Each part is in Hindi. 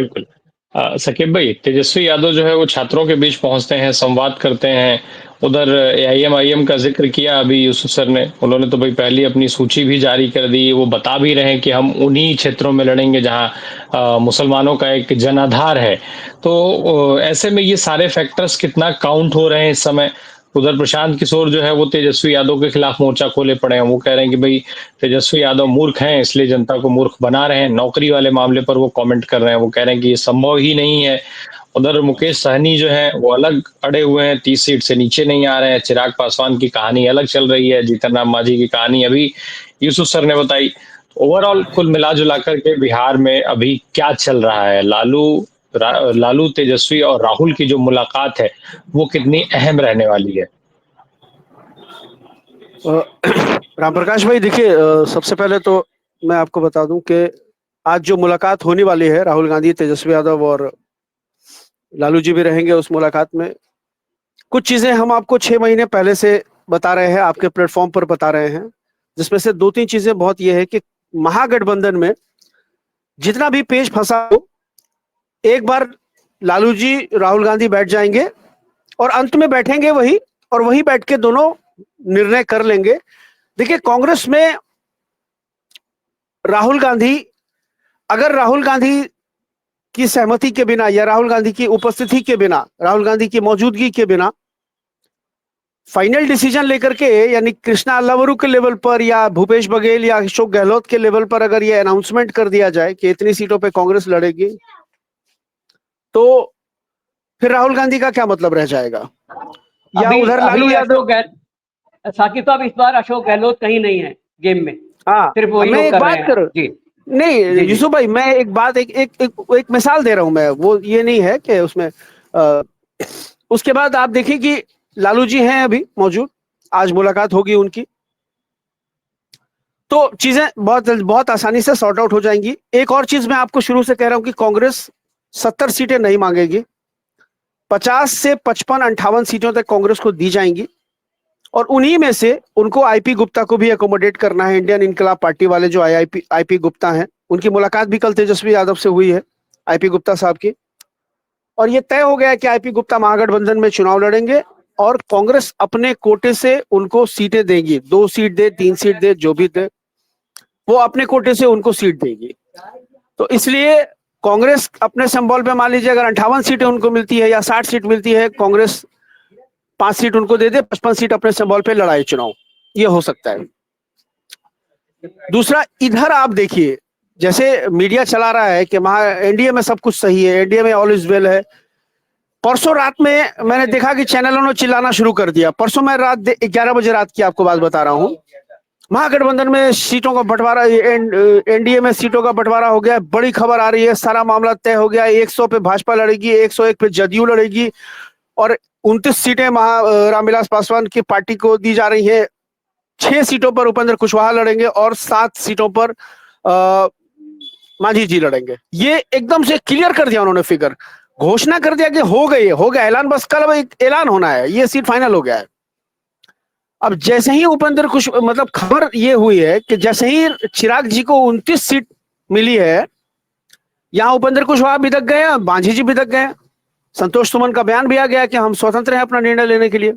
बिल्कुल। सकीब भाई, तेजस्वी यादव जो है वो छात्रों के बीच पहुँचते हैं, संवाद करते हैं। उधर एआईएम का ज़िक्र किया अभी यूसुफ सर ने। उन्होंने तो भई पहले अपनी सूची भी जारी कर दी। वो बता भी रहे हैं कि हम उन्हीं क्षेत्रों में लड़ेंगे जहाँ मुसलमानों का एक जनाधार है। तो ऐसे में ये सारे फैक्टर्स कितना काउंट हो रहे हैं इस समय? उधर प्रशांत किशोर जो है वो तेजस्वी यादव के खिलाफ मोर्चा खोले पड़े हैं। वो कह रहे हैं कि भई तेजस्वी यादव मूर्ख हैं, इसलिए जनता को मूर्ख बना रहे हैं। नौकरी वाले मामले पर वो कमेंट कर रहे हैं। वो कह रहे हैं कि ये संभव ही नहीं है। उधर मुकेश सहनी जो हैं वो अलग अड़े हुए हैं, 30 सीट से नीचे नहीं आ रहे हैं। चिराग पासवान की कहानी अलग चल रही है, जीतन राम मांझी की कहानी अभी यूसुफ सर ने बताई। ओवरऑल कुल मिला-जुला कर के बिहार में अभी क्या चल रहा है? लालू, तेजस्वी और राहुल की जो मुलाकात है, वो कितनी अहम रहने वाली है? राम प्रकाश भाई देखिए, सबसे पहले तो मैं आपको बता दूं कि आज जो मुलाकात होने वाली है, राहुल गांधी, तेजस्वी यादव और लालू जी भी रहेंगे उस मुलाकात में। कुछ चीजें हम आपको 6 महीने पहले से बता रहे हैं, आपके प्लेटफॉर्म पर बता रहे हैं, जिसमें से 2-3 चीजें बहुत ये है कि महागठबंधन में जितना भी पेच फंसा हो, एक बार लालू जी राहुल गांधी बैठ जाएंगे और अंत में बैठेंगे वही, और वही बैठ के दोनों निर्णय कर लेंगे। देखिए, कांग्रेस में राहुल गांधी, अगर राहुल गांधी की सहमति के बिना या राहुल गांधी की उपस्थिति के बिना, राहुल गांधी की मौजूदगी के बिना फाइनल डिसीजन लेकर के, यानी कृष्णा अल्लावरू के लेवल पर या भूपेश बघेल या अशोक गहलोत के लेवल पर अगर ये अनाउंसमेंट कर दिया जाए कि इतनी सीटों पे कांग्रेस लड़ेगी, तो फिर राहुल गांधी का क्या मतलब रह जाएगा? या उधर लालू यादव, साकिब साहब, इस बार अशोक गहलोत कहीं नहीं है गेम में। हाँ, सिर्फ वही मैं लोग एक कर बात रहे हैं। कर जी नहीं यूसुफ भाई, मैं एक बात एक मिसाल दे रहा हूं मैं, वो ये नहीं है कि उसमें उसके बाद आप देखिए कि लालू जी हैं अभी मौजूद, आज मुलाकात होगी उनकी, तो चीजें बहुत बहुत आसानी से सॉर्ट आउट हो जाएंगी। एक और चीज मैं आपको शुरू से कह रहा हूं कि कांग्रेस 70 सीटें नहीं मांगेगी, 50 से 55-58 सीटों तक कांग्रेस को दी जाएंगी, और उन्हीं में से उनको आईपी गुप्ता को भी एकोमोडेट करना है। इंडियन इनकलाब पार्टी वाले जो आईपी गुप्ता हैं, उनकी मुलाकात भी कल तेजस्वी यादव से हुई है, आईपी गुप्ता साहब की, और ये तय हो गया कि आईपी गुप्ता महागठबंधन में चुनाव लड़ेंगे और कांग्रेस अपने कोटे से उनको सीटें देगी। 2 सीट दे, 3 सीट दे, जो भी दे, वो अपने कोटे से उनको सीट देगी। तो इसलिए कांग्रेस अपने संबल पे, मान लीजिए अगर 58 सीटें उनको मिलती है या 60 सीट मिलती है, कांग्रेस 5 सीट उनको दे दे, 55 सीट अपने संबल पे लड़ाई चुनाव, ये हो सकता है। दूसरा, इधर आप देखिए, जैसे मीडिया चला रहा है कि एनडीए में सब कुछ सही है, एनडीए में ऑल इज वेल है। परसों रात में मैंने देखा कि चैनलों ने चिल्लाना शुरू कर दिया। परसों मैं रात 11 बजे रात की आपको बात बता रहा हूँ, महागठबंधन में सीटों का बंटवारा, एनडीए में सीटों का बंटवारा हो गया, बड़ी खबर आ रही है, सारा मामला तय हो गया। 100 पे भाजपा लड़ेगी, 101 पे जदयू लड़ेगी, और 29 सीटें रामविलास पासवान की पार्टी को दी जा रही है। 6 सीटों पर उपेंद्र कुशवाहा लड़ेंगे और 7 सीटों पर मांझी जी लड़ेंगे। ये एकदम से क्लियर कर दिया उन्होंने, फिगर घोषणा कर दिया कि हो गया ऐलान, बस कल ऐलान होना है, ये सीट फाइनल हो गया है। अब जैसे ही मतलब खबर ये हुई है कि जैसे ही चिराग जी को 29 सीट मिली है, यहां उपेंद्र कुशवाहा बिदक गए, मांझी जी बिदक गए, संतोष सुमन का बयान भी आ गया कि हम स्वतंत्र हैं अपना निर्णय लेने के लिए।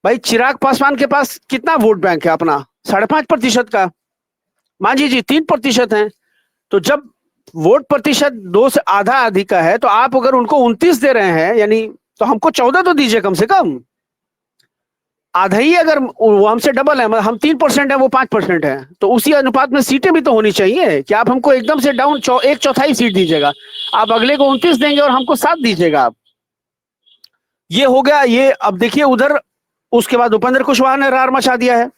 भाई, चिराग पासवान के पास कितना वोट बैंक है अपना? 5.5% का। मांझी जी 3% हैं। तो जब वोट प्रतिशत 2 से आधा अधिक का है, तो आप अगर उनको 29 दे रहे हैं, यानी तो हमको 14 तो दीजिए कम से कम। आधा ही, अगर वो हमसे डबल है, मतलब हम 3% है, वो 5% है, तो उसी अनुपात में सीटें भी तो होनी चाहिए कि आप हमको एकदम से डाउन 1/4 सीट दीजिएगा, आप अगले को 29 देंगे और हमको 7 दीजिएगा आप। ये हो गया ये। अब देखिए उधर, उसके बाद उपेंद्र कुशवाहा ने रार मचा दिया है।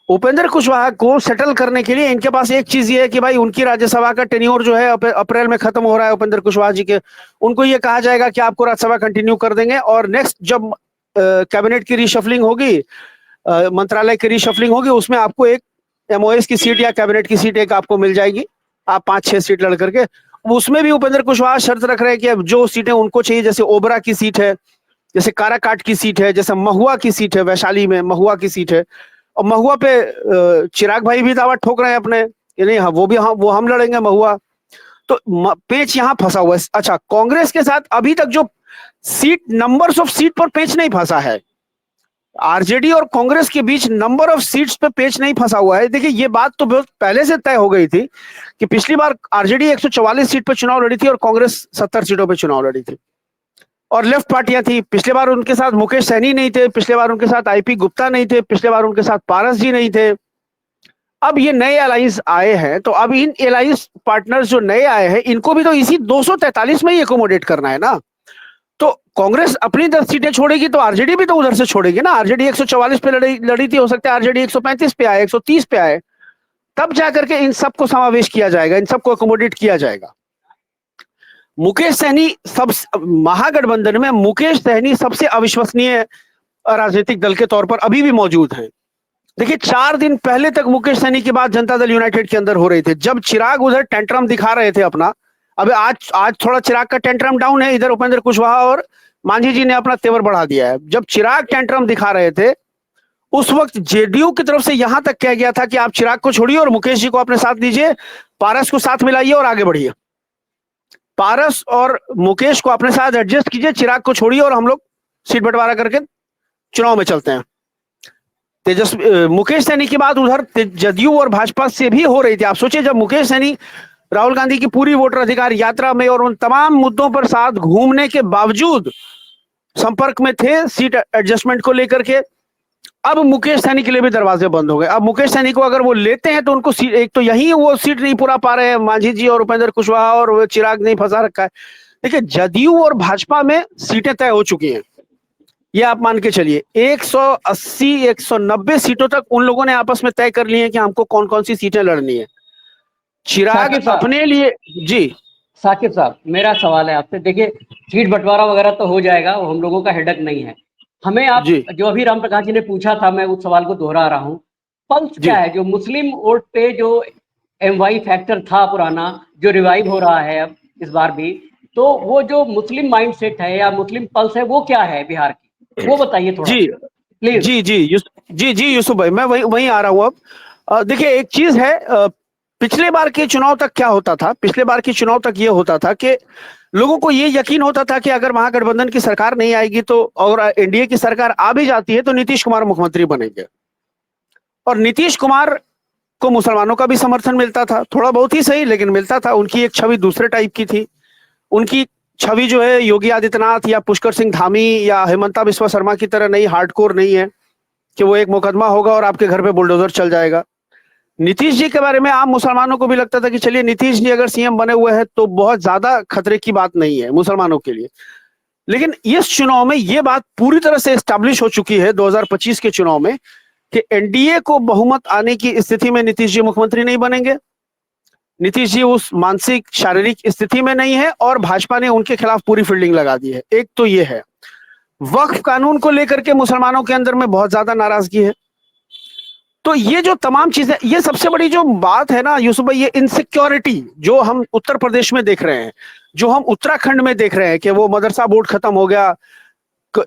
उपेंद्र कुशवाहा को सेटल करने के लिए इनके पास एक चीज ये है कि भाई, उनकी राज्यसभा का टेन्योर जो है अप्रैल में खत्म हो रहा है उपेंद्र कुशवाहा जी के। उनको ये कहा जाएगा कि आपको राज्यसभा कंटिन्यू कर देंगे, और नेक्स्ट जब कैबिनेट की रिशफलिंग होगी, मंत्रालय की रिशफलिंग होगी, उसमें आपको एक एमओएस की सीट या कैबिनेट की सीट एक आपको मिल जाएगी, आप 5-6 सीट लड़ करके। उसमें भी उपेंद्र कुशवाहा शर्त रख रहे हैं कि अब जो सीटें उनको चाहिए, जैसे ओबरा की सीट है, जैसे काराकाट की सीट है, जैसे महुआ की सीट है, वैशाली में महुआ की सीट है, और महुआ पे चिराग भाई भी दावा ठोक रहे हैं अपने कि नहीं, वो हम लड़ेंगे महुआ। तो पेच यहां फंसा हुआ है। अच्छा, कांग्रेस के साथ अभी तक जो सीट, नंबर्स ऑफ सीट पर पेच नहीं फंसा है। आरजेडी और कांग्रेस के बीच नंबर ऑफ सीट्स पे पेच नहीं फंसा हुआ है। देखिए, ये बात तो बहुत पहले से तय हो गई थी कि पिछली बार आरजेडी 144 सीट पर चुनाव लड़ी थी और कांग्रेस 70 सीटों पर चुनाव लड़ी थी, और लेफ्ट पार्टियां थी। पिछले बार उनके साथ मुकेश सहनी नहीं थे, पिछले बार उनके साथ आईपी गुप्ता नहीं थे, पिछले बार उनके साथ पारस जी नहीं थे। अब ये नए अलायंस आए हैं, तो अब इन अलायंस पार्टनर्स जो नए आए हैं, इनको भी तो इसी 243 में ही एकोमोडेट करना है ना। तो कांग्रेस अपनी 10 सीटें छोड़ेगी तो आरजेडी भी तो उधर से छोड़ेगी ना। आरजेडी 144 पे लड़ी थी, हो सकता है आरजेडी 135 पे आए, 130 पे आए, तब जाकर के इन सबको समावेश किया जाएगा, इन सबको एकोमोडेट किया जाएगा। मुकेश सहनी सब महागठबंधन में मुकेश सहनी सबसे अविश्वसनीय राजनीतिक दल के तौर पर अभी भी मौजूद हैं। देखिए, 4 दिन पहले तक मुकेश सहनी की बात जनता दल यूनाइटेड के अंदर हो रही थी, जब चिराग उधर टेंट्रम दिखा रहे थे अपना। अब आज थोड़ा चिराग का टेंट्रम डाउन है, इधर उपेंद्र कुशवाहा और मांझी जी ने अपना तेवर बढ़ा दिया है। जब चिराग टेंट्रम दिखा रहे थे, उस वक्त जेडीयू की तरफ से यहां तक कह गया था कि आप चिराग को छोड़िए और मुकेश जी को अपने साथ लीजिए, पारस को साथ मिलाइए और आगे बढ़िए। पारस और मुकेश को अपने साथ एडजस्ट कीजिए, चिराग को छोड़िए और हम लोग सीट बंटवारा करके चुनाव में चलते हैं। मुकेश सहनी की बात उधर जदयू और भाजपा से भी हो रही थी। आप सोचिए, जब मुकेश सहनी राहुल गांधी की पूरी वोटर अधिकार यात्रा में और उन तमाम मुद्दों पर साथ घूमने के बावजूद संपर्क में थे सीट एडजस्टमेंट को लेकर के, अब मुकेश सहनी के लिए भी दरवाजे बंद हो गए। अब मुकेश सहनी को अगर वो लेते हैं तो उनको सीट, एक तो यही वो सीट नहीं पूरा पा रहे हैं, मांझी जी और उपेंद्र कुशवाहा और चिराग नहीं फंसा रखा है। देखिए, जदयू और भाजपा में सीटें तय हो चुकी हैं, ये आप मान के चलिए। 180 190 सीटों तक उन लोगों ने आपस में तय कर ली है कि हमको कौन कौन सी सीटें लड़नी है। चिराग अपने लिए जी। साकिब साहब, मेरा सवाल है आपसे। देखिए, सीट बंटवारा वगैरह तो हो जाएगा, वो हम लोगों का हेडक नहीं है। हमें आप जो अभी राम प्रकाश जी ने पूछा था, मैं उस सवाल को दोहरा रहा हूँ। पल्स क्या है जो मुस्लिम वोट पे जो एमवाई फैक्टर था पुराना, जो रिवाइव हो रहा है अब इस बार भी, तो वो जो मुस्लिम माइंडसेट है या मुस्लिम पल्स है, वो क्या है बिहार की, वो बताइए थोड़ा जी प्लीज। जी यूसुफ भाई, मैं वहीं आ रहा हूँ अब। देखिए, एक चीज है, पिछले बार के चुनाव तक क्या होता था, पिछले बार के चुनाव तक ये होता था कि लोगों को ये यकीन होता था कि अगर महागठबंधन की सरकार नहीं आएगी तो, और एनडीए की सरकार आ भी जाती है तो नीतीश कुमार मुख्यमंत्री बनेंगे। और नीतीश कुमार को मुसलमानों का भी समर्थन मिलता था, थोड़ा बहुत ही सही लेकिन मिलता था। उनकी एक छवि दूसरे टाइप की थी। उनकी छवि जो है योगी आदित्यनाथ या पुष्कर सिंह धामी या हेमंता बिस्वा शर्मा की तरह नहीं, हार्डकोर नहीं है कि वो एक मुकदमा होगा और आपके घर पे बुलडोजर चल जाएगा। नीतीश जी के बारे में आम मुसलमानों को भी लगता था कि चलिए नीतीश जी अगर सीएम बने हुए हैं तो बहुत ज्यादा खतरे की बात नहीं है मुसलमानों के लिए। लेकिन इस चुनाव में ये बात पूरी तरह से एस्टैब्लिश हो चुकी है 2025 के चुनाव में कि एनडीए को बहुमत आने की स्थिति में नीतीश जी मुख्यमंत्री नहीं बनेंगे। नीतीश जी उस मानसिक शारीरिक स्थिति में नहीं है और भाजपा ने उनके खिलाफ पूरी फील्डिंग लगा दी है। एक तो ये है। वक्फ कानून को लेकर के मुसलमानों के अंदर में बहुत ज्यादा नाराजगी है। तो ये जो तमाम चीजें, ये सबसे बड़ी जो बात है ना यूसुफ भाई, ये इनसिक्योरिटी जो हम उत्तर प्रदेश में देख रहे हैं, जो हम उत्तराखंड में देख रहे हैं कि वो मदरसा बोर्ड खत्म हो गया,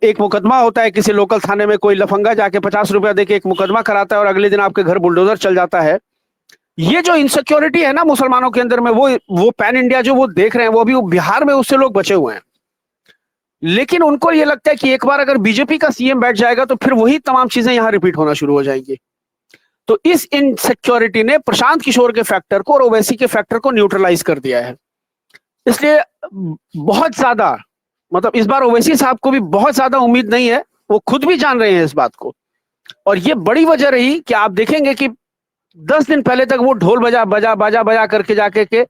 एक मुकदमा होता है किसी लोकल थाने में, कोई लफंगा जाके 50 रुपया देके एक मुकदमा कराता है और अगले दिन आपके घर बुलडोजर चल जाता है। ये जो इनसिक्योरिटी है ना मुसलमानों के अंदर में, वो पैन इंडिया जो वो देख रहे हैं, वो अभी बिहार में उससे लोग बचे हुए हैं। लेकिन उनको ये लगता है कि एक बार अगर बीजेपी का सीएम बैठ जाएगा तो फिर वही तमाम चीजें यहां रिपीट होना शुरू हो जाएंगी। तो इस इनसिक्योरिटी ने प्रशांत किशोर के फैक्टर को और ओवैसी के फैक्टर को न्यूट्रलाइज कर दिया है। इसलिए बहुत ज्यादा, मतलब इस बार ओवैसी साहब को भी बहुत ज्यादा उम्मीद नहीं है, वो खुद भी जान रहे हैं इस बात को। और ये बड़ी वजह रही कि आप देखेंगे कि 10 दिन पहले तक वो ढोल बजा करके जाके के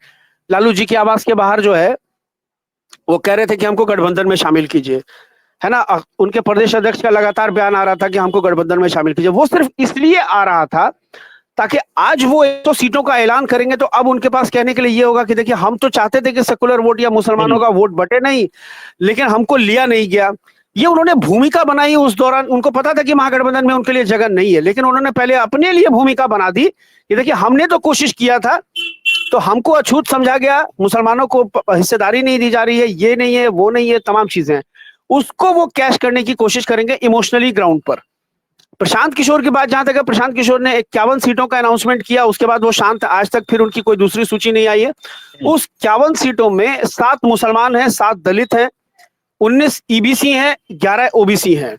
लालू जी के आवास के बाहर जो है वो कह रहे थे कि हमको गठबंधन में शामिल कीजिए, है ना। उनके प्रदेश अध्यक्ष का लगातार बयान आ रहा था कि हमको गठबंधन में शामिल कीजिए। वो सिर्फ इसलिए आ रहा था ताकि आज वो 100 सीटों का ऐलान करेंगे तो अब उनके पास कहने के लिए ये होगा कि देखिए हम तो चाहते थे कि सेकुलर वोट या मुसलमानों का वोट बटे नहीं, लेकिन हमको लिया नहीं गया। ये उन्होंने भूमिका बनाई उस दौरान। उनको पता था कि महागठबंधन में उनके लिए जगह नहीं है, लेकिन उन्होंने पहले अपने लिए भूमिका बना दी कि देखिए हमने तो कोशिश किया था, तो हमको अछूत समझा गया, मुसलमानों को हिस्सेदारी नहीं दी जा रही है, ये नहीं है, वो नहीं है, तमाम चीजें। उसको वो कैश करने की कोशिश करेंगे इमोशनली ग्राउंड पर। प्रशांत किशोर की बात जहां तक है, प्रशांत किशोर ने 51 सीटों का अनाउंसमेंट किया, उसके बाद वो शांत, आज तक फिर उनकी कोई दूसरी सूची नहीं आई है। उस 51 सीटों में 7 मुसलमान हैं, 7 दलित हैं, 19 ईबीसी हैं, 11 ओबीसी हैं।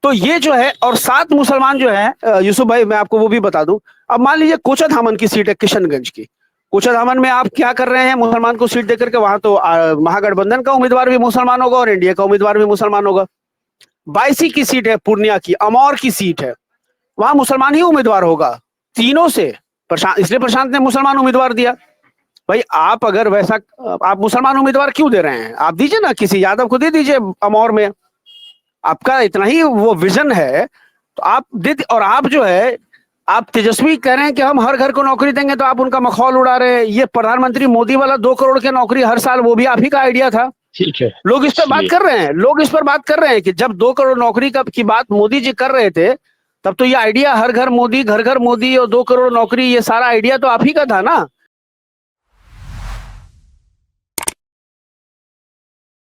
तो ये जो है, और 7 मुसलमान जो है, यूसुफ भाई मैं आपको वो भी बता दूं, अब मान लीजिए कोचाधामन की सीट है, किशनगंज की। कोचाधामन में आप क्या कर रहे हैं, मुसलमान को सीट देकर के? वहां तो महागठबंधन का उम्मीदवार भी मुसलमान होगा और एनडीए का उम्मीदवार भी मुसलमान होगा। बायसी की सीट है, पूर्णिया की, अमौर की सीट है, वहां मुसलमान ही उम्मीदवार होगा तीनों से। इसलिए प्रशांत ने मुसलमान उम्मीदवार दिया। भाई आप अगर वैसा, आप मुसलमान उम्मीदवार क्यों दे रहे हैं? आप दीजिए ना, किसी यादव को दे दीजिए अमौर में, आपका इतना ही वो विजन है तो आप दे। और आप जो है, आप तेजस्वी कह रहे हैं कि हम हर घर को नौकरी देंगे, तो आप उनका मखौल उड़ा रहे हैं। ये प्रधानमंत्री मोदी वाला 2 करोड़ की नौकरी हर साल, वो भी आप ही का आइडिया था। ठीक है, लोग इस पर बात कर रहे हैं, लोग इस पर बात कर रहे हैं कि जब 2 करोड़ नौकरी की बात मोदी जी कर रहे थे, तब तो ये आइडिया हर घर मोदी, घर घर मोदी और 2 करोड़ नौकरी, ये सारा आइडिया तो आप ही का था ना।